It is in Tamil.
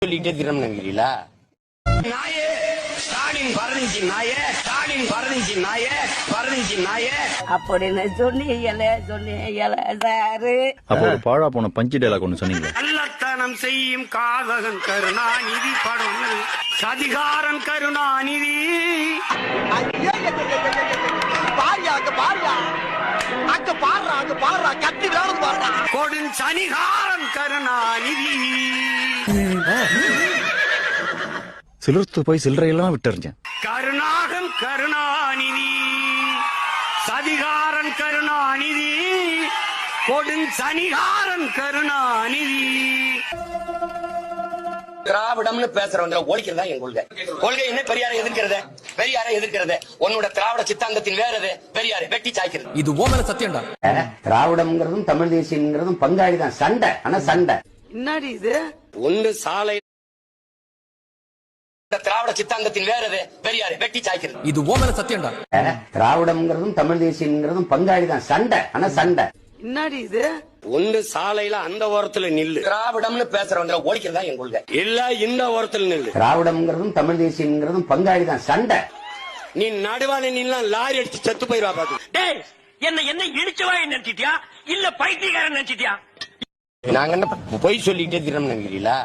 சொல்லிட்டே தினம் நினைக்கிறீங்களா? நாயே ஸ்டாலின் பரணிச்சி நாயே, ஸ்டாலின் பரணிச்சி நாயே, பரணிச்சி நாயே அப்படின்னு சொன்னீங்கல சாரு. அப்போ ஒரு பாழா போன பஞ்சு டைலாக் ஒண்ணு சொன்னீங்க. கள்ளத்தனம் செய்யும் காதகன் கருணாநிதி படம் சதிகாரன் கருணாநிதி கொடும் சனிகாரன் கருணாநிதி. சிலிர்த்து போய் சில்லறையெல்லாம் விட்டுறிஞ்சேன். கருணாகன் கருணாநிதி சதிகாரன் கருணாநிதி கொடும் சனிகாரன் கருணாநிதி. திராவிடம்னு பேசுறவங்க ஒழிக்கிறதா என் கொள்கை. கொள்கை என்ன? பெரியாரை எதிர்க்கிறது, பெரியாரை எதிர்க்கிறது. உன்னோட திராவிட சித்தாந்தத்தின் வேறது பெரியாரை வெட்டி சாய்க்கிறது. இது ஓமல சத்தியம்டா. திராவிடம்ங்கிறதும் தமிழ் தேசியம்ங்கிறதும் பங்காளிதான். சண்டை, ஆனா சண்டை என்னடி இது? ஒன்று சாலை திராவிட சித்தாந்தத்தின் வேறது பெரியாரை வெட்டி சாய்க்கிறது. இது ஓமல சத்தியம்டா. திராவிடம்ங்கிறதும் தமிழ் தேசியம்ங்கிறதும் பங்காளிதான். சண்டை, ஆனா சண்டை. என்னடி இது? ஒன்று சாலையில அந்த ஓரத்துல நில்லு. திராவிடம்னு பேசுறவங்க ஒழிக்கிறதா என் கொள்கை. இல்ல இந்த ஓரத்துல நில்லு. திராவிடம்ங்கிறதும் தமிழ் தேசியம்ங்கிறதும் பங்காளிதான். சண்டை. நீ நடுவான நில்லாம் லாரி அடிச்சு செத்து போயிருவா பாத்து. என்ன இடிச்சுவா நினைச்சிட்டியா இல்ல பைத்தியக்காரன் நினைச்சிட்டியா? நாங்க என்ன பொய் சொல்லிட்டே தினம் நினைக்கிறீங்களா?